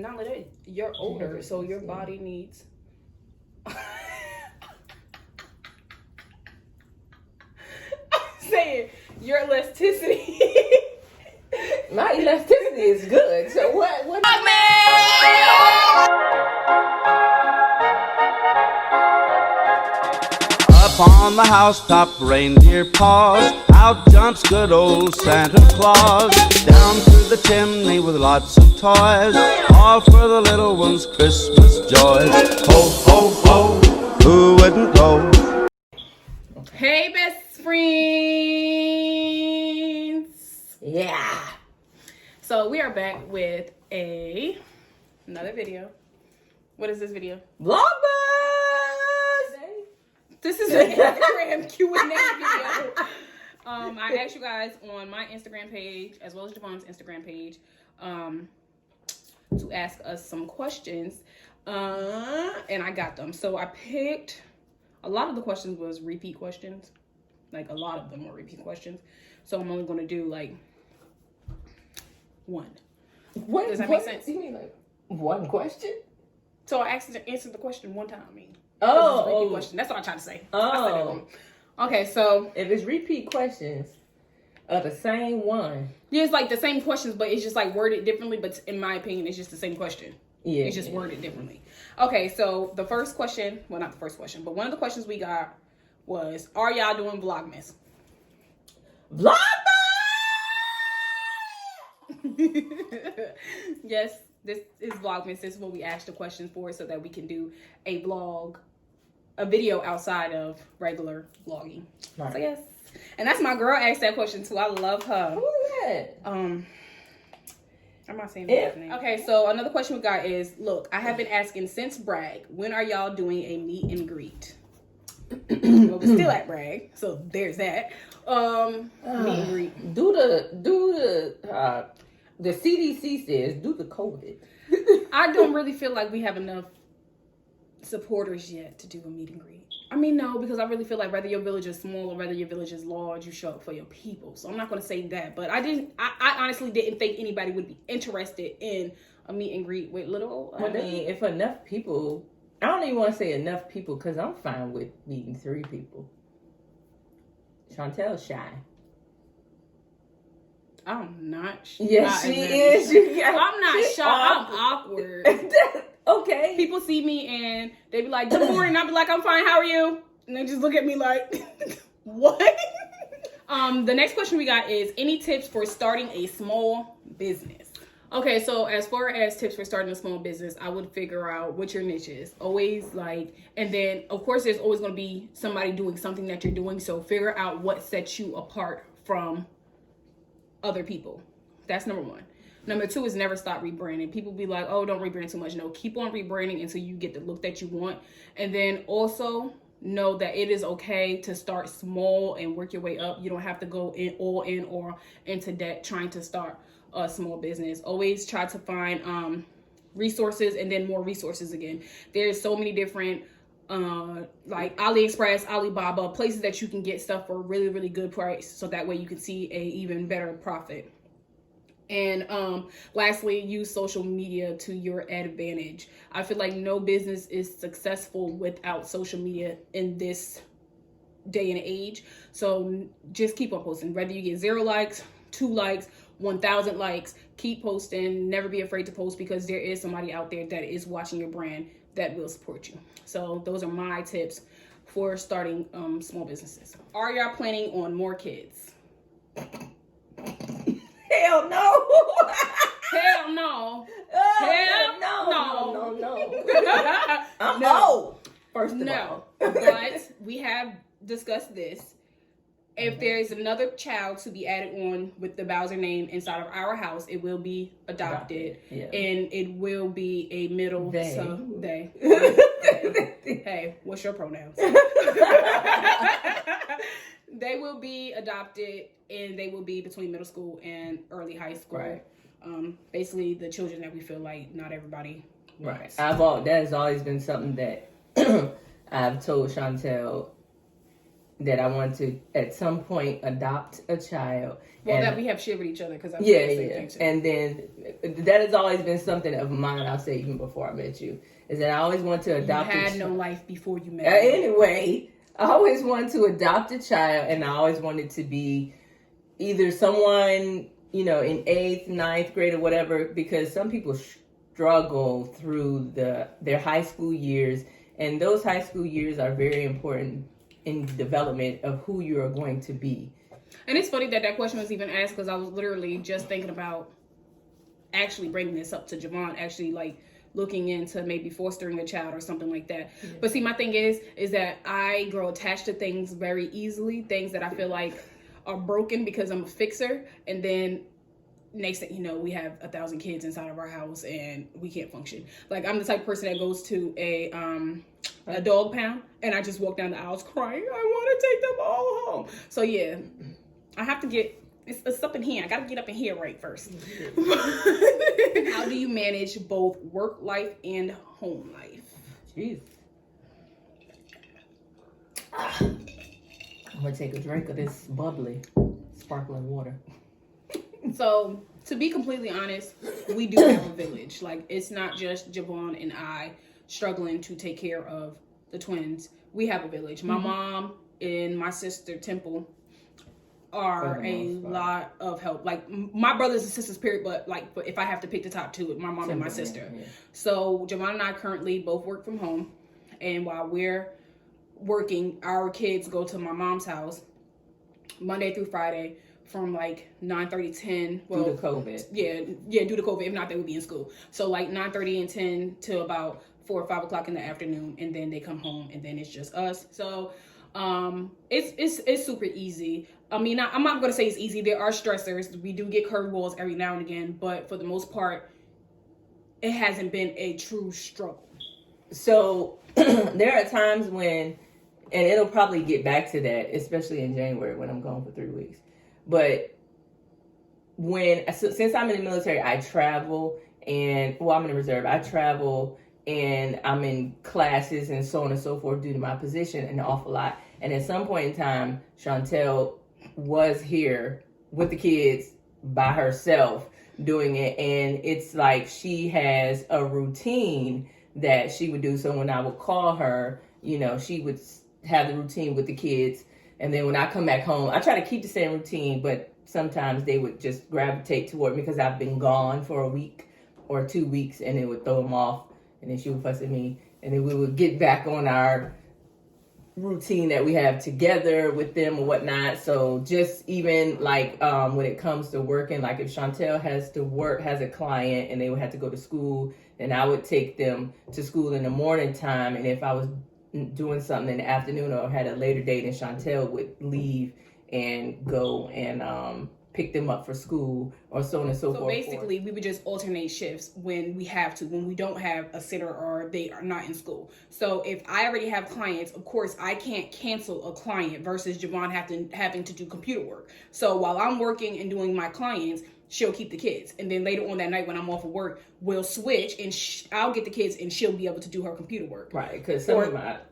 Not like that. You're older, so your body needs. I'm saying your elasticity. My elasticity is good. So what? Up on the housetop, reindeer paws. Out jumps good old Santa Claus. Down through the chimney with lots of toys. All for the little ones' Christmas joys. Ho, ho, ho, who wouldn't know? Hey, best friends. Yeah. So we are back with another video. What is this video? Vlogmas. This is an Instagram Q&A video. I asked you guys on my Instagram page, as well as Javon's Instagram page, to ask us some questions, and I got them. So I picked, a lot of the questions was repeat questions. Like, a lot of them were repeat questions. So I'm only going to do, like, one. What? Does that make sense? You mean like one question? So I asked to answer the question one time, I mean. Oh, question. That's what I'm trying to say. Oh. Okay, so if it's repeat questions of the same one. Yeah, it's like the same questions, but it's just like worded differently. But in my opinion, it's just the same question. Yeah. It's just worded differently. Okay, so the first question, well, not the first question, but one of the questions we got was, are y'all doing Vlogmas? Vlogmas! Yes, this is Vlogmas. This is what we asked the questions for so that we can do a vlog, a video outside of regular vlogging. Right. So yes. And that's my girl asked that question too. I love her. Who is that? I'm not saying that name. Okay, so another question we got is, look, I have been asking since Bragg, when are y'all doing a meet and greet? Well, we're still at Bragg, so there's that. Meet and greet. The CDC says do the COVID. I don't really feel like we have enough supporters yet to do a meet and greet. I mean, no, because I really feel like whether your village is small or whether your village is large, you show up for your people. So I'm not going to say that, but I honestly didn't think anybody would be interested in a meet and greet with little. I mean, if enough people, I don't even want to say enough people because I'm fine with meeting 3 people. Chantelle Shy. I'm not shy. Yes, she is. I'm not shy. I'm awkward. Okay. People see me and they be like, good morning. I'll be like, I'm fine. How are you? And they just look at me like, what? The next question we got is, any tips for starting a small business? Okay, so as far as tips for starting a small business, I would figure out what your niche is. Always and then of course there's always going to be somebody doing something that you're doing. So figure out what sets you apart from other people. That's number 1. Number 2 is never stop rebranding. People be like, oh, don't rebrand too much. No, keep on rebranding until you get the look that you want. And then also know that it is okay to start small and work your way up. You don't have to go all in or into debt trying to start a small business. Always try to find resources and then more resources again. There's so many different like AliExpress, Alibaba, places that you can get stuff for a really, really good price. So that way you can see a even better profit. And lastly, use social media to your advantage. I feel like no business is successful without social media in this day and age. So just keep on posting. Whether you get 0 likes, 2 likes, 1,000 likes, keep posting. Never be afraid to post because there is somebody out there that is watching your brand that will support you. So those are my tips for starting small businesses. Are y'all planning on more kids? Hell no. Hell no. Hell no. I'm old. First of all. But we have discussed this. If there is another child to be added on with the Bowser name inside of our house, it will be adopted. Yeah. And it will be a middle they. Hey, what's your pronouns? They will be adopted and they will be between middle school and early high school. Right. Basically the children that we feel like not everybody wants. That has always been something that I've told Chantelle that I want to at some point adopt a child. Well, and, that we have shared with each other because I'm yeah. And then that has always been something of mine. I'll say even before I met you is that I always want to adopt. You had no life before you met. Anyway, I always wanted to adopt a child, and I always wanted to be either someone, you know, in 8th, 9th grade or whatever, because some people struggle through their high school years, and those high school years are very important in the development of who you are going to be. And it's funny that question was even asked because I was literally just thinking about actually bringing this up to Javon, actually like looking into maybe fostering a child or something like that. Yeah. But see, my thing is that I grow attached to things very easily, things that I feel like are broken because I'm a fixer, and then next thing you know, we have 1,000 kids inside of our house and we can't function. Like, I'm the type of person that goes to a dog pound and I just walk down the aisles crying, I want to take them all home. So yeah, I have to get, it's up in here. I got to get up in here right first. How do you manage both work life and home life? Jeez. I'm going to take a drink of this bubbly, sparkling water. So, to be completely honest, we do have a village. Like, it's not just Javon and I struggling to take care of the twins. We have a village. My mom and my sister, Temple, are a lot of help. Like, my brothers and sisters, period, but, like, if I have to pick the top two, my mom and my sister. Yeah. So, Javon and I currently both work from home. And while we're working, our kids go to my mom's house Monday through Friday from like 9:30, 10. Well, due to COVID. Yeah, due to COVID. If not, they would be in school. So like 9:30 and 10 to about 4 or 5 o'clock in the afternoon, and then they come home, and then it's just us. So it's super easy. I mean, I'm not gonna say it's easy. There are stressors. We do get curveballs every now and again, but for the most part, it hasn't been a true struggle. So there are times when, and it'll probably get back to that, especially in January when I'm gone for 3 weeks. But since I'm in the military, I travel, and I'm in the reserve. I travel and I'm in classes and so on and so forth due to my position an awful lot. And at some point in time, Chantelle was here with the kids by herself doing it. And it's like she has a routine that she would do. So when I would call her, you know, she would have the routine with the kids. And then when I come back home, I try to keep the same routine, but sometimes they would just gravitate toward me because I've been gone for a week or 2 weeks, and it would throw them off, and then she would fuss at me, and then we would get back on our routine that we have together with them or whatnot. So just even like when it comes to working, like if Chantelle has a client and they would have to go to school, then I would take them to school in the morning time, and if I was doing something in the afternoon or had a later date, and Chantelle would leave and go and pick them up for school or so on and so forth. So basically, we would just alternate shifts when we have to, when we don't have a sitter or they are not in school. So if I already have clients, of course, I can't cancel a client versus Javon having to do computer work. So while I'm working and doing my clients, she'll keep the kids. And then later on that night when I'm off of work, we'll switch and I'll get the kids and she'll be able to do her computer work. Right, because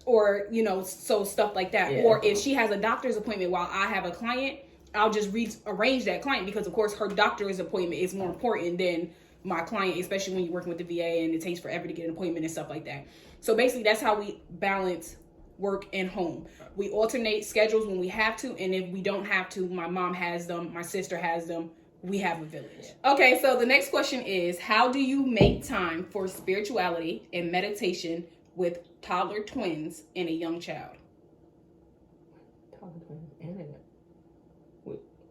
or, you know, so stuff like that. Yeah. Or if she has a doctor's appointment while I have a client, I'll just rearrange that client because, of course, her doctor's appointment is more important than my client, especially when you're working with the VA and it takes forever to get an appointment and stuff like that. So basically, that's how we balance work and home. We alternate schedules when we have to, and if we don't have to, my mom has them, my sister has them. We have a village. Okay, so the next question is, how do you make time for spirituality and meditation with toddler twins and a young child? Toddler twins and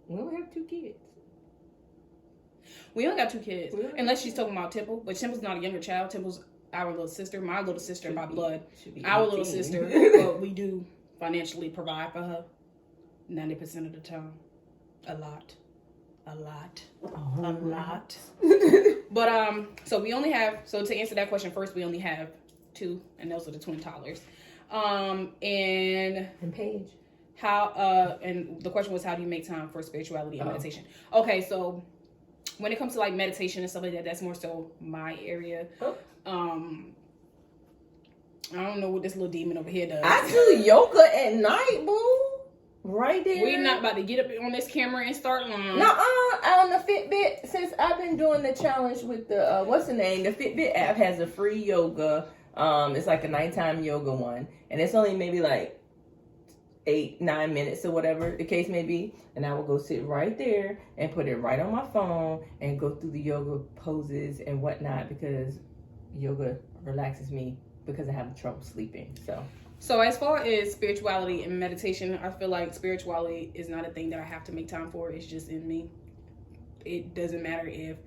we only have 2 kids. We only got 2 kids, unless she's talking about Temple, but Temple's not a younger child. Temple's our little sister, my little sister by blood. Our little sister, but we do financially provide for her 90% of the time. A lot. But so we only have, so to answer that question first, we only have 2, and those are the twin toddlers. And Paige. How and the question was, how do you make time for spirituality and meditation? Okay, so when it comes to like meditation and stuff like that, that's more so my area. I don't know what this little demon over here does. I do yoga at night, boo. Right there. We're not about to get up on this camera and start lying. On the Fitbit, since I've been doing the challenge with the, what's the name? The Fitbit app has a free yoga. It's like a nighttime yoga one. And it's only maybe like 8-9 minutes or whatever the case may be. And I will go sit right there and put it right on my phone and go through the yoga poses and whatnot, because yoga relaxes me because I have trouble sleeping. So as far as spirituality and meditation, I feel like spirituality is not a thing that I have to make time for. It's just in me. It doesn't matter if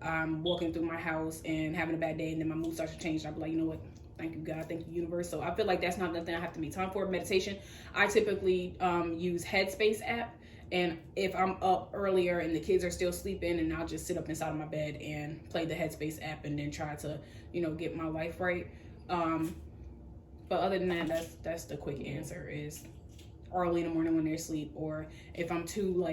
I'm walking through my house and having a bad day and then my mood starts to change. I'll be like, you know what? Thank you, God. Thank you, universe. So I feel like that's not nothing I have to make time for. Meditation, I typically use Headspace app. And if I'm up earlier and the kids are still sleeping, and I'll just sit up inside of my bed and play the Headspace app and then try to, get my life right. But other than that, that's the quick answer, is early in the morning when they're asleep, or if I'm too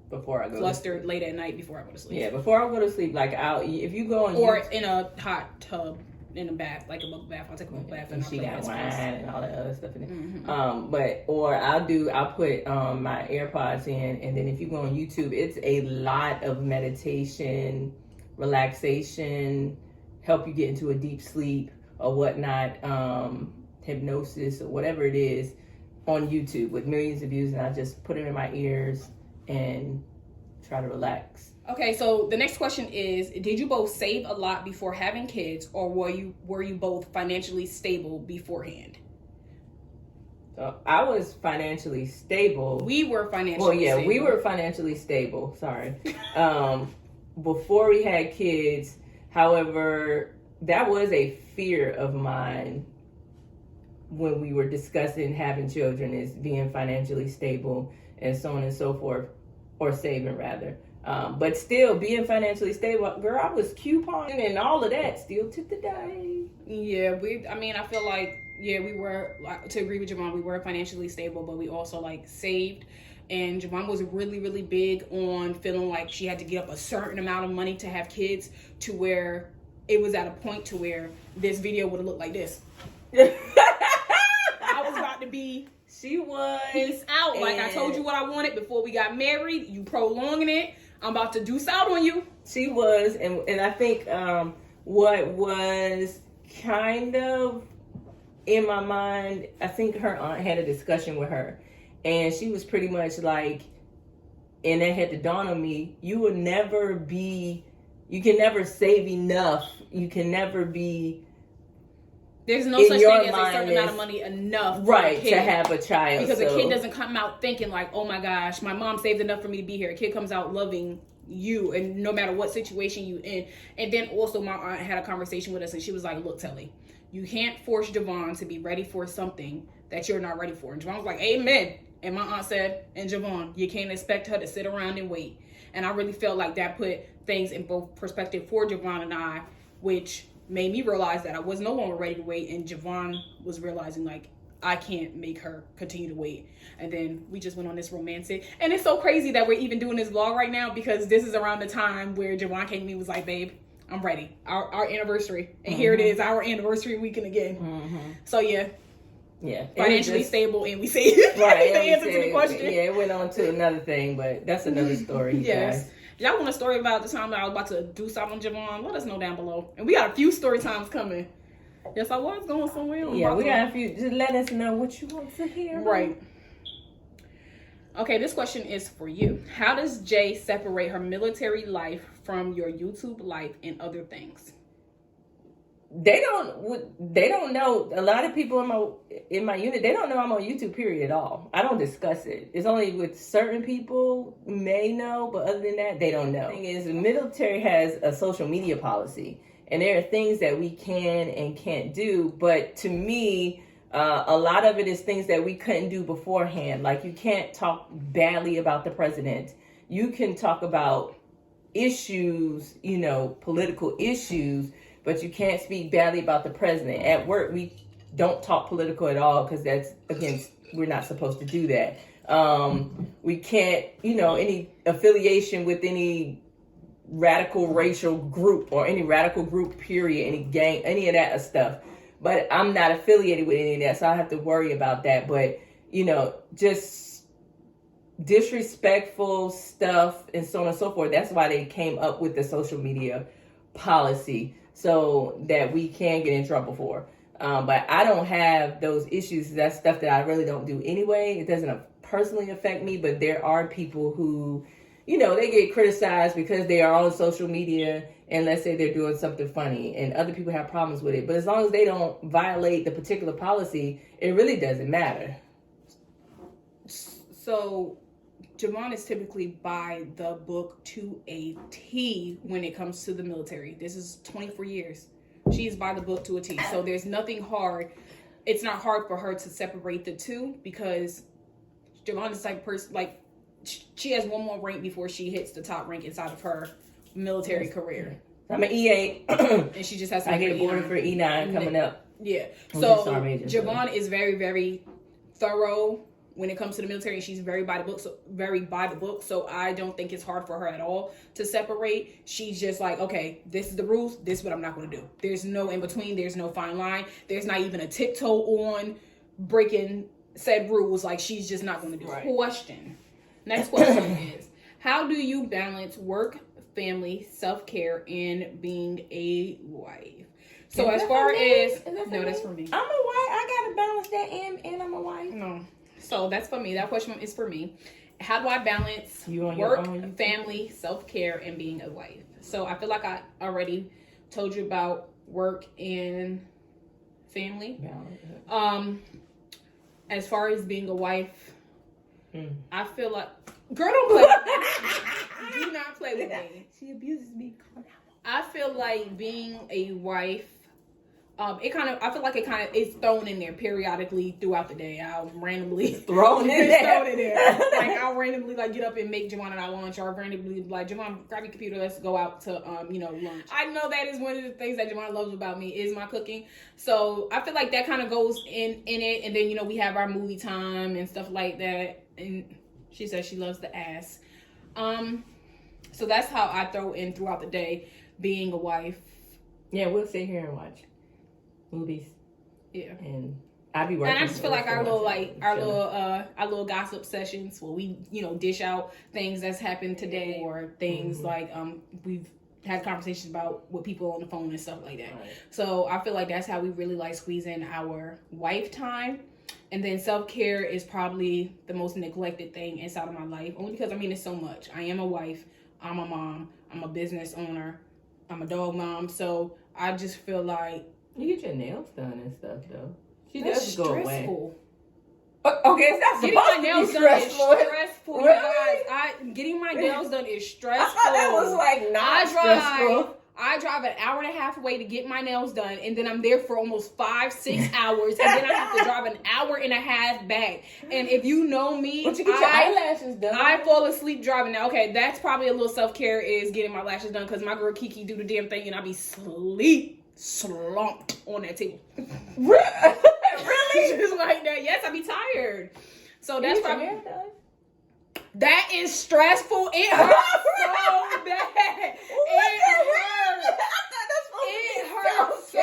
before I go flustered late at night before I go to sleep. Yeah, before I go to sleep, like if you go on or in a hot tub in a bath, like a bubble bath. I'll take a bubble bath and she got wine and all that other stuff in it. Mm-hmm. I'll put my AirPods in, and then if you go on YouTube, it's a lot of meditation, relaxation, help you get into a deep sleep or whatnot, hypnosis or whatever it is on YouTube with millions of views, and I just put them in my ears and try to relax. Okay, so the next question is, did you both save a lot before having kids, or were you both financially stable beforehand? So I was financially stable. We were financially stable. We were financially stable. Sorry. Before we had kids, however, that was a fear of mine when we were discussing having children, is being financially stable and so on and so forth, or saving rather. But still being financially stable, girl, I was couponing and all of that still to the day. Yeah, I feel like, we were, to agree with Javon, we were financially stable, but we also saved. And Javon was really, really big on feeling like she had to get up a certain amount of money to have kids, to where it was at a point to where this video would have looked like this. I was about to be... She was. Peace out. Like I told you what I wanted before we got married. You prolonging it. I'm about to deuce out on you. She was. And I think what was kind of in my mind, I think her aunt had a discussion with her. And she was pretty much like, and that had to dawn on me, you can never save enough. You can never be... There's no such thing as a certain amount of money enough for a kid to have a child. Because a kid doesn't come out thinking like, oh my gosh, my mom saved enough for me to be here. A kid comes out loving you, and no matter what situation you in. And then also my aunt had a conversation with us, and she was like, look, Telly, you can't force Javon to be ready for something that you're not ready for. And Javon was like, amen. And my aunt said, and Javon, you can't expect her to sit around and wait. And I really felt like that put things in both perspective for Javon and I, which made me realize that I was no longer ready to wait, and Javon was realizing like I can't make her continue to wait. And then we just went on this romantic, and it's so crazy that we're even doing this vlog right now, because this is around the time where Javon came to me and was like, babe, I'm ready. Our anniversary, and here it is, our anniversary weekend again. So yeah, financially stable, and we saved. Right, the answer to the question. Yeah, it went on to another thing, but that's another story. Yes. Guys. Y'all want a story about the time that I was about to do something on Javon? Let us know down below. And we got a few story times coming. Yes, I was going somewhere. Yeah, we got a few. Just let us know what you want to hear. Right. Okay, this question is for you. How does Jay separate her military life from your YouTube life and other things? They don't know. A lot of people in my unit, they don't know I'm on YouTube, period, at all. I don't discuss it. It's only with certain people may know, but other than that, they don't know. The thing is, the military has a social media policy, and there are things that we can and can't do. But to me, a lot of it is things that we couldn't do beforehand. Like, you can't talk badly about the president. You can talk about issues, political issues, but you can't speak badly about the president. At work, we don't talk political at all, because that's we're not supposed to do that. We can't, any affiliation with any radical racial group or any radical group, period, any gang, any of that stuff. But I'm not affiliated with any of that, so I have to worry about that. But, just disrespectful stuff and so on and so forth. That's why they came up with the social media policy so that we can get in trouble for. But I don't have those issues. That's stuff that I really don't do anyway. It doesn't personally affect me, but there are people who, they get criticized because they are on social media and let's say they're doing something funny and other people have problems with it. But as long as they don't violate the particular policy, it really doesn't matter. So Javon is typically by the book to a T when it comes to the military. This is 24 years. She's by the book to a T. So there's nothing hard. It's not hard for her to separate the two because Javon is the type of person, like, she has one more rank before she hits the top rank inside of her military career. I'm an E8. And she just has to I get boarded for E9 coming up. Yeah. So Javon is very, very thorough when it comes to the military, and she's very by the book. So I don't think it's hard for her at all to separate. She's just like, okay, this is the rules. This is what I'm not going to do. There's no in between. There's no fine line. There's not even a tiptoe on breaking said rules. Like, she's just not going to do. Right. Next question is, how do you balance work, family, self-care, and being a wife? So as far as no, that's for me. I'm a wife. I gotta balance that, and I'm a wife. No. So that's for me. That question is for me. How do I balance work, family, self-care, and being a wife? So I feel like I already told you about work and family. As far as being a wife, I feel like, girl, don't play with me. Do not play with me. She abuses me. I feel like being a wife, I feel like it's thrown in there periodically throughout the day. I'll randomly thrown in there. Like, I'll randomly get up and make Javon and I lunch, or randomly Javon, grab your computer, let's go out to lunch. I know that is one of the things that Javon loves about me is my cooking. So I feel like that kind of goes in it, and then we have our movie time and stuff like that. And she says she loves the ass. So that's how I throw in throughout the day being a wife. Yeah, we'll sit here and watch movies. Yeah. And I'll be working. And I just feel like our little gossip sessions where we, dish out things that's happened today, or things like we've had conversations about with people on the phone and stuff like that. Right. So I feel like that's how we really squeeze in our wife time. And then self-care is probably the most neglected thing inside of my life, only because it's so much. I am a wife, I'm a mom, I'm a business owner, I'm a dog mom. So I just feel like you get your nails done and stuff, though. That's go stressful. Away. Okay, it's not getting my nails done is stressful. Really? You guys, getting my nails done is stressful. I thought that was not stressful. I drive an hour and a half away to get my nails done, and then I'm there for almost 5-6 hours, and then I have to drive an hour and a half back. And if you know me, but you get your eyelashes done. I fall asleep driving. Now, okay, that's probably a little self-care is getting my lashes done, because my girl Kiki do the damn thing, and I be slumped on that table. Really? Just like that. Yes, I be tired. So that's probably. That is stressful. It hurts so bad. It hurts so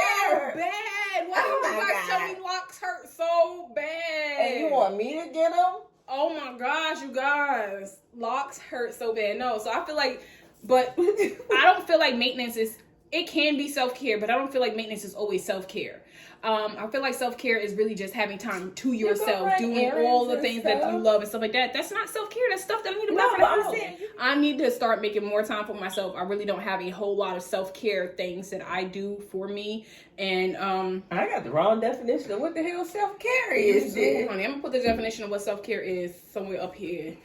bad. Why do you guys tell me locks hurt so bad? And you want me to get them? Oh my gosh, you guys. Locks hurt so bad. No, so I feel like, but I don't feel like maintenance is, it can be self-care, but I don't feel like maintenance is always self-care. I feel like self-care is really just having time to yourself, doing all the things that you love and stuff like that. That's not self-care. That's stuff that I need to buy for the house. I need to start making more time for myself. I really don't have a whole lot of self-care things that I do for me. And I got the wrong definition of what the hell self-care is. Honey, I'm gonna put the definition of what self-care is somewhere up here.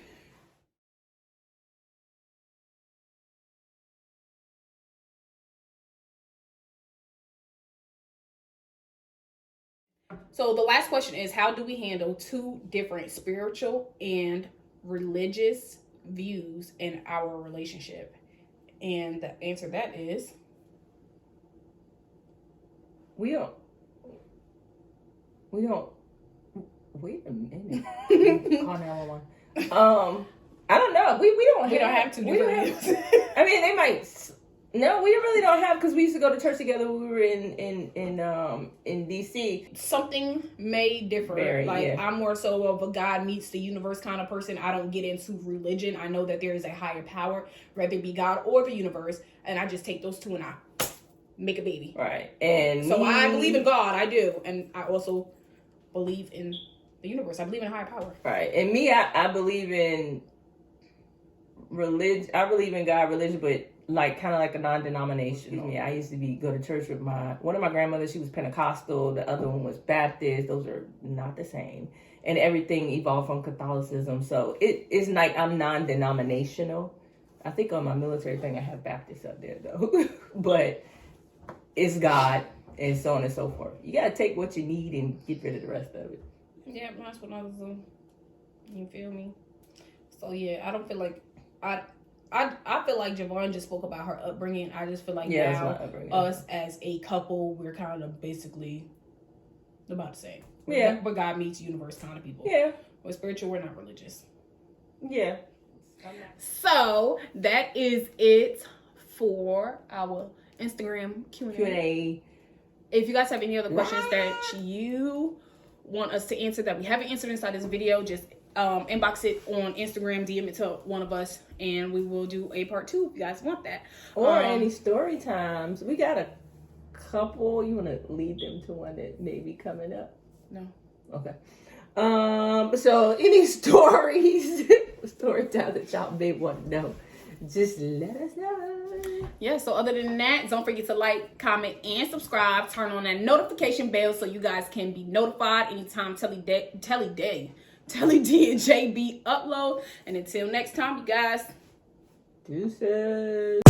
So the last question is, how do we handle two different spiritual and religious views in our relationship? And the answer to that is, we don't. Wait a minute. Call 911. I don't know. We don't have two different views. I mean, they might No, we really don't have, because we used to go to church together when we were in DC. Something may differ. Very, like, yeah. I'm more so of a God meets the universe kind of person. I don't get into religion. I know that there is a higher power, whether it be God or the universe, and I just take those two and I make a baby. Right. And so I believe in God, I do, and I also believe in the universe. I believe in a higher power. Right. And me, I believe in religion. I believe in God, religion, but like kind of like a non-denominational. Yeah, I used to go to church with one of my grandmothers. She was Pentecostal. The other one was Baptist. Those are not the same. And everything evolved from Catholicism. So it's like I'm non-denominational. I think on my military thing I have Baptist up there though, but it's God and so on and so forth. You gotta take what you need and get rid of the rest of it. Yeah, that's what I was doing. You feel me? So yeah, I don't feel like I feel like Javon just spoke about her upbringing. I just feel like now us as a couple, we're kind of basically about the same. Yeah. But God meets universe kind of people. Yeah. We're spiritual, we're not religious. Yeah. So that is it for our Instagram Q&A. If you guys have any other questions that you want us to answer that we haven't answered inside this video, just inbox it on Instagram, DM it to one of us, and we will do a part 2 if you guys want that. Or any story times. We got a couple. You want to lead them to one that may be coming up? No. Okay. So any stories, story time that y'all may want to know, just let us know. Yeah, so other than that, don't forget to like, comment, and subscribe. Turn on that notification bell so you guys can be notified anytime Telly D and JB upload. And until next time, you guys. Deuces.